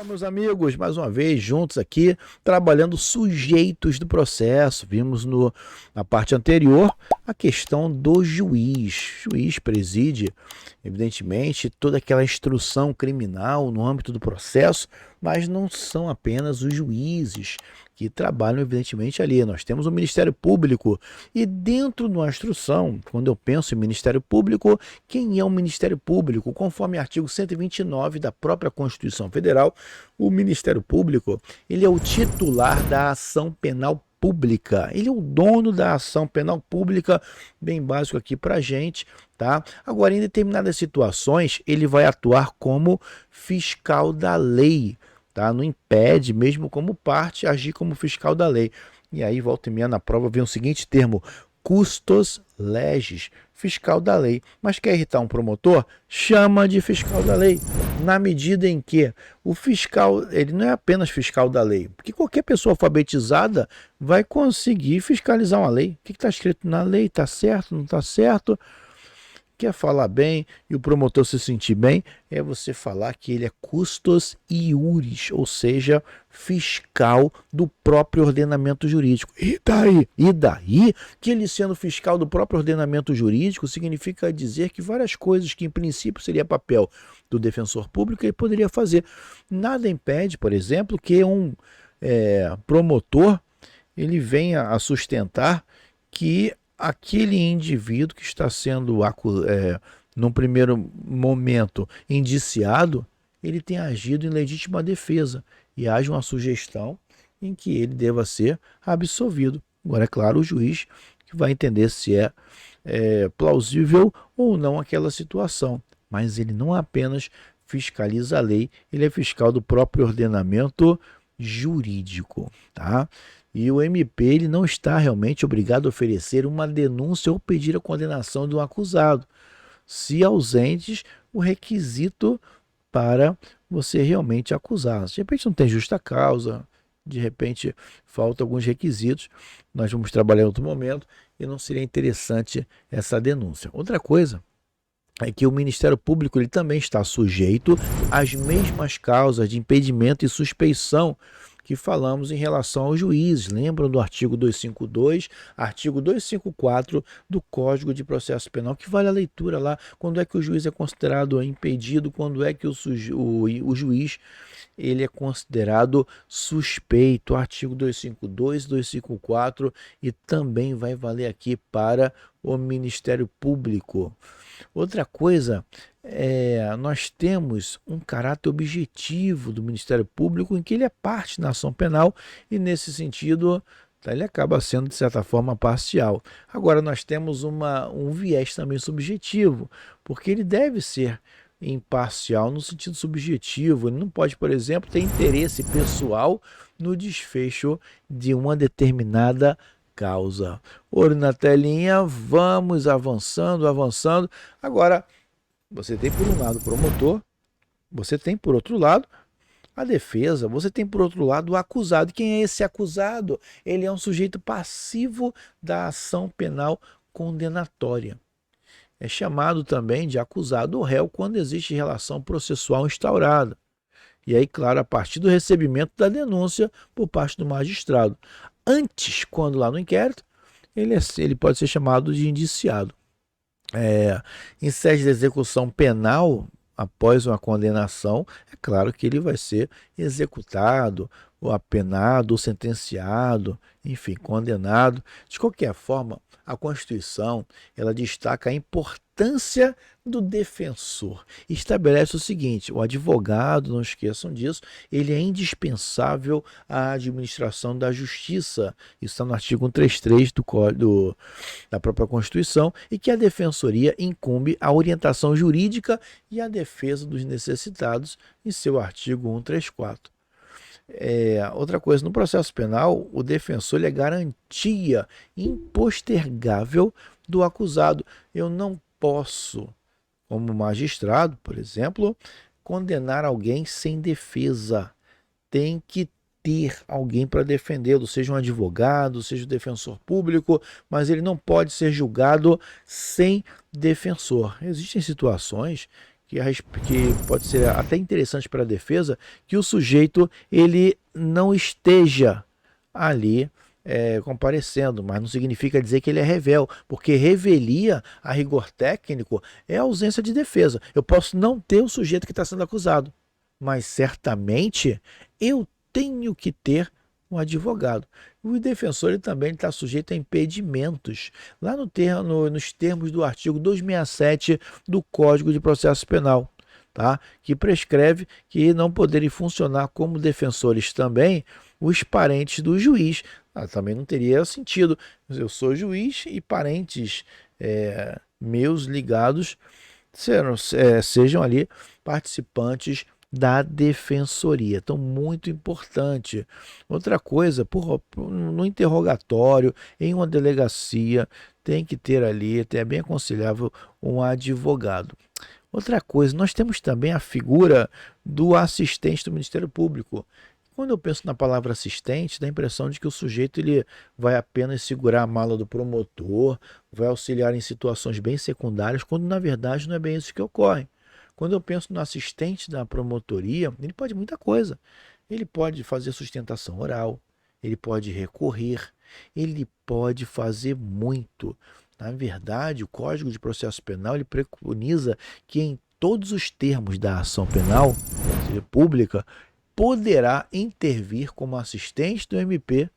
Meus amigos, mais uma vez juntos aqui, trabalhando sujeitos do processo. Vimos na parte anterior a questão do juiz. O juiz preside, evidentemente, toda aquela instrução criminal no âmbito do processo, mas não são apenas os juízes que trabalham, evidentemente, ali. Nós temos o Ministério Público e dentro da instrução, quando eu penso em Ministério Público, quem é o Ministério Público? Conforme artigo 129 da própria Constituição Federal, o Ministério Público, ele é o titular da ação penal pública. Ele é o dono da ação penal pública, bem básico aqui pra gente, tá? Agora, em determinadas situações, ele vai atuar como fiscal da lei, tá? Não impede, mesmo como parte, agir como fiscal da lei. E aí, volta e meia na prova, vem o seguinte termo: custos legis, fiscal da lei. Mas quer irritar um promotor? Chama de fiscal da lei, na medida em que o fiscal, ele não é apenas fiscal da lei, porque qualquer pessoa alfabetizada vai conseguir fiscalizar uma lei. O que está escrito na lei? Está certo? Não está certo? Quer falar bem e o promotor se sentir bem, é você falar que ele é custos iuris, ou seja, fiscal do próprio ordenamento jurídico. E daí? E daí que ele sendo fiscal do próprio ordenamento jurídico significa dizer que várias coisas que em princípio seria papel do defensor público ele poderia fazer. Nada impede, por exemplo, que um promotor ele venha a sustentar que aquele indivíduo que está sendo, num primeiro momento, indiciado, ele tem agido em legítima defesa e haja uma sugestão em que ele deva ser absolvido. Agora, é claro, o juiz que vai entender se é plausível ou não aquela situação, mas ele não apenas fiscaliza a lei, ele é fiscal do próprio ordenamento jurídico, tá? E o MP ele não está realmente obrigado a oferecer uma denúncia ou pedir a condenação de um acusado, se ausentes o requisito para você realmente acusar. De repente não tem justa causa, de repente faltam alguns requisitos, nós vamos trabalhar em outro momento e não seria interessante essa denúncia. Outra coisa é que o Ministério Público ele também está sujeito às mesmas causas de impedimento e suspeição que falamos em relação aos juízes. Lembram do artigo 252, artigo 254 do Código de Processo Penal, que vale a leitura lá, quando é que o juiz é considerado impedido, quando é que o juiz ele é considerado suspeito, artigo 252, 254, e também vai valer aqui para o Ministério Público. Outra coisa, nós temos um caráter objetivo do Ministério Público em que ele é parte na ação penal e nesse sentido ele acaba sendo de certa forma parcial. Agora nós temos um viés também subjetivo, porque ele deve ser imparcial no sentido subjetivo. Ele não pode, por exemplo, ter interesse pessoal no desfecho de uma determinada causa. Olho na telinha, vamos avançando, avançando. Agora, você tem por um lado o promotor, você tem por outro lado a defesa, você tem por outro lado o acusado. Quem é esse acusado? Ele é um sujeito passivo da ação penal condenatória. É chamado também de acusado ou réu quando existe relação processual instaurada. E aí, claro, a partir do recebimento da denúncia por parte do magistrado. Antes, quando lá no inquérito, ele pode ser chamado de indiciado. Em sede de execução penal, após uma condenação, é claro que ele vai ser executado, ou apenado, ou sentenciado, enfim, condenado. De qualquer forma, a Constituição ela destaca a importância do defensor. Estabelece o seguinte: o advogado, não esqueçam disso, ele é indispensável à administração da justiça. Isso está no artigo 133 da própria Constituição, e que a defensoria incumbe a orientação jurídica e a defesa dos necessitados em seu artigo 134. Outra coisa, no processo penal, o defensor ele é garantia impostergável do acusado. Eu não posso, como magistrado, por exemplo, condenar alguém sem defesa. Tem que ter alguém para defendê-lo, seja um advogado, seja um defensor público, mas ele não pode ser julgado sem defensor. Existem situações que pode ser até interessante para a defesa, que o sujeito ele não esteja ali comparecendo, mas não significa dizer que ele é revel, porque revelia, a rigor técnico, é ausência de defesa. Eu posso não ter o sujeito que está sendo acusado, mas certamente eu tenho que ter um advogado. O defensor ele também está sujeito a impedimentos, lá nos termos do artigo 267 do Código de Processo Penal, tá? Que prescreve que não poderem funcionar como defensores também os parentes do juiz. Também não teria sentido. Eu sou juiz e parentes meus ligados sejam ali participantes da defensoria. Então, muito importante. Outra coisa, no interrogatório, em uma delegacia, tem que ter ali, é bem aconselhável, um advogado. Outra coisa, nós temos também a figura do assistente do Ministério Público. Quando eu penso na palavra assistente, dá a impressão de que o sujeito ele vai apenas segurar a mala do promotor, vai auxiliar em situações bem secundárias, quando na verdade não é bem isso que ocorre. Quando eu penso no assistente da promotoria, ele pode muita coisa. Ele pode fazer sustentação oral, ele pode recorrer, ele pode fazer muito. Na verdade, o Código de Processo Penal ele preconiza que em todos os termos da ação penal, seja pública, poderá intervir como assistente do MP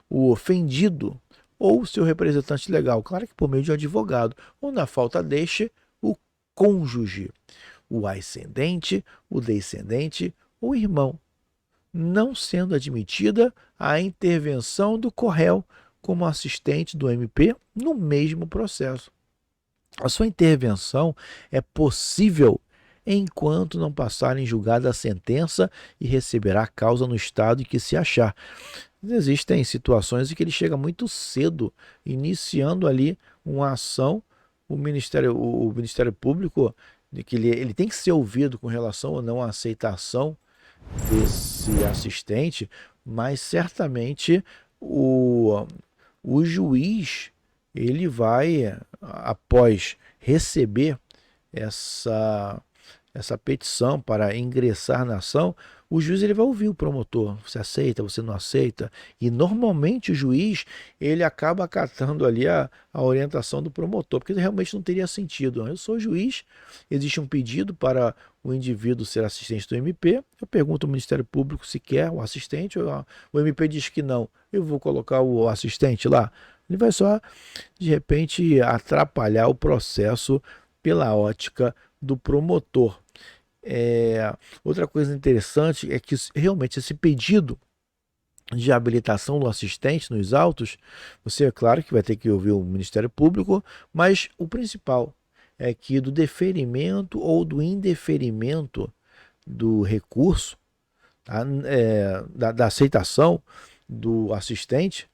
o ofendido ou seu representante legal, claro que por meio de um advogado, ou na falta deste, o cônjuge, o ascendente, o descendente, o irmão, não sendo admitida a intervenção do corréu como assistente do MP no mesmo processo. A sua intervenção é possível enquanto não passar em julgada a sentença e receberá a causa no estado em que se achar. Existem situações em que ele chega muito cedo, iniciando ali uma ação, o Ministério Público, de que ele tem que ser ouvido com relação ou não à aceitação desse assistente, mas certamente o juiz ele vai, após receber essa petição para ingressar na ação, o juiz ele vai ouvir o promotor, você aceita, você não aceita, e normalmente o juiz ele acaba acatando ali a orientação do promotor, porque realmente não teria sentido. Eu sou juiz, existe um pedido para o indivíduo ser assistente do MP, eu pergunto ao Ministério Público se quer o assistente, o MP diz que não, eu vou colocar o assistente lá, ele vai só, de repente, atrapalhar o processo pela ótica do promotor. Outra coisa interessante é que realmente esse pedido de habilitação do assistente nos autos, você é claro que vai ter que ouvir o Ministério Público, mas o principal é que do deferimento ou do indeferimento do recurso, tá? Da aceitação do assistente,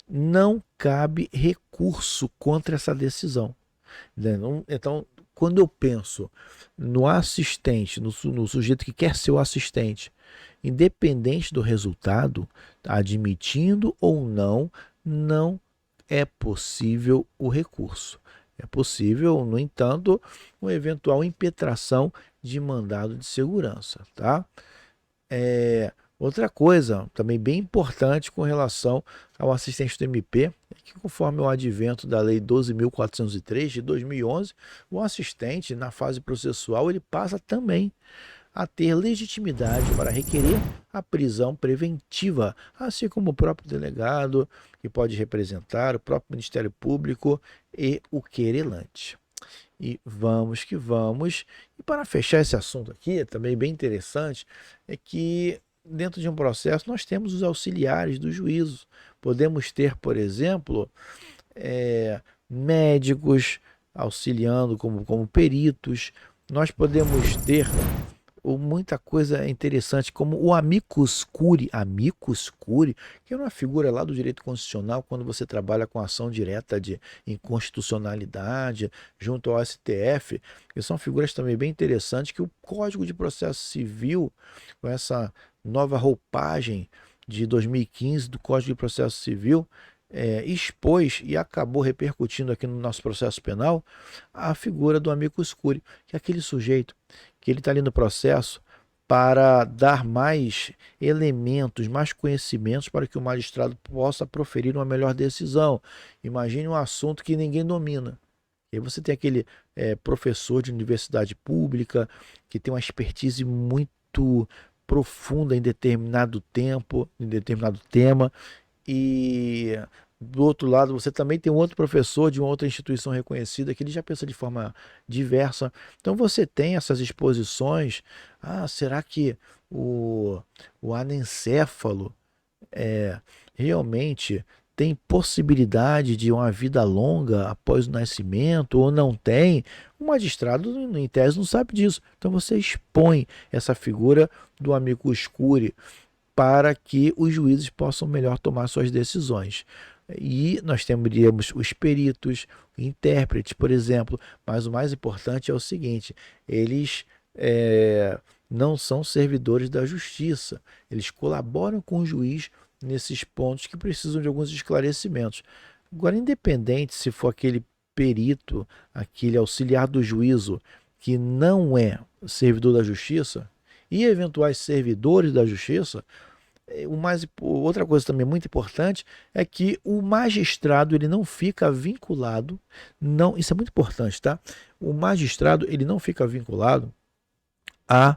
não cabe recurso contra essa decisão. Então, quando eu penso no assistente, no sujeito que quer ser o assistente, independente do resultado, admitindo ou não, não é possível o recurso. É possível, no entanto, uma eventual impetração de mandado de segurança, tá? Outra coisa também bem importante com relação ao assistente do MP é que, conforme o advento da Lei 12.403 de 2011, o assistente, na fase processual, ele passa também a ter legitimidade para requerer a prisão preventiva, assim como o próprio delegado, que pode representar o próprio Ministério Público e o querelante. E vamos que vamos. E para fechar esse assunto aqui, também bem interessante, é que dentro de um processo nós temos os auxiliares do juízo. Podemos ter, por exemplo, médicos auxiliando como peritos. Nós podemos ter muita coisa interessante, como o amicus curiae, que é uma figura lá do direito constitucional, quando você trabalha com ação direta de inconstitucionalidade junto ao STF, que são figuras também bem interessantes, que o Código de Processo Civil, com essa nova roupagem de 2015 do Código de Processo Civil, expôs e acabou repercutindo aqui no nosso processo penal a figura do amicus curiae, que é aquele sujeito que ele está ali no processo para dar mais elementos, mais conhecimentos para que o magistrado possa proferir uma melhor decisão. Imagine um assunto que ninguém domina. E aí você tem aquele professor de universidade pública que tem uma expertise muito profunda em determinado tempo, em determinado tema, e do outro lado você também tem um outro professor de uma outra instituição reconhecida que ele já pensa de forma diversa. Então você tem essas exposições. Será que o anencéfalo realmente tem possibilidade de uma vida longa após o nascimento ou não tem? O magistrado, em tese, não sabe disso. Então você expõe essa figura do amicus curiae para que os juízes possam melhor tomar suas decisões. E nós teríamos os peritos, o intérprete, por exemplo, mas o mais importante é o seguinte: eles não são servidores da justiça, eles colaboram com o juiz nesses pontos que precisam de alguns esclarecimentos. Agora, independente se for aquele perito, aquele auxiliar do juízo que não é servidor da justiça, e eventuais servidores da justiça, outra coisa também muito importante é que o magistrado ele não fica vinculado, isso é muito importante, tá? O magistrado ele não fica vinculado a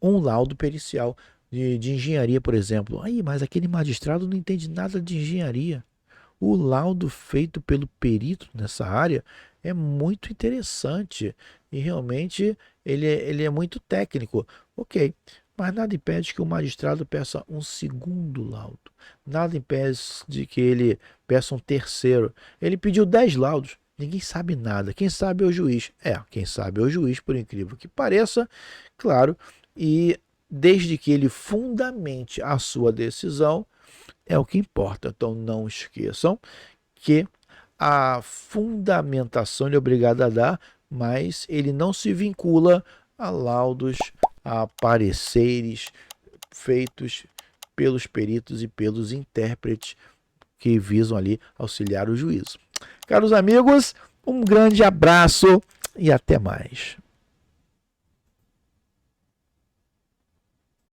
um laudo pericial de engenharia, por exemplo. Mas aquele magistrado não entende nada de engenharia. O laudo feito pelo perito nessa área é muito interessante e realmente ele é muito técnico. Ok, mas nada impede que o magistrado peça um segundo laudo. Nada impede de que ele peça um terceiro. Ele pediu 10 laudos. Ninguém sabe nada. Quem sabe é o juiz. Quem sabe é o juiz, por incrível que pareça, claro. E desde que ele fundamente a sua decisão, é o que importa. Então não esqueçam que a fundamentação ele é obrigado a dar, mas ele não se vincula a laudos, a pareceres feitos pelos peritos e pelos intérpretes que visam ali auxiliar o juízo. Caros amigos, um grande abraço e até mais.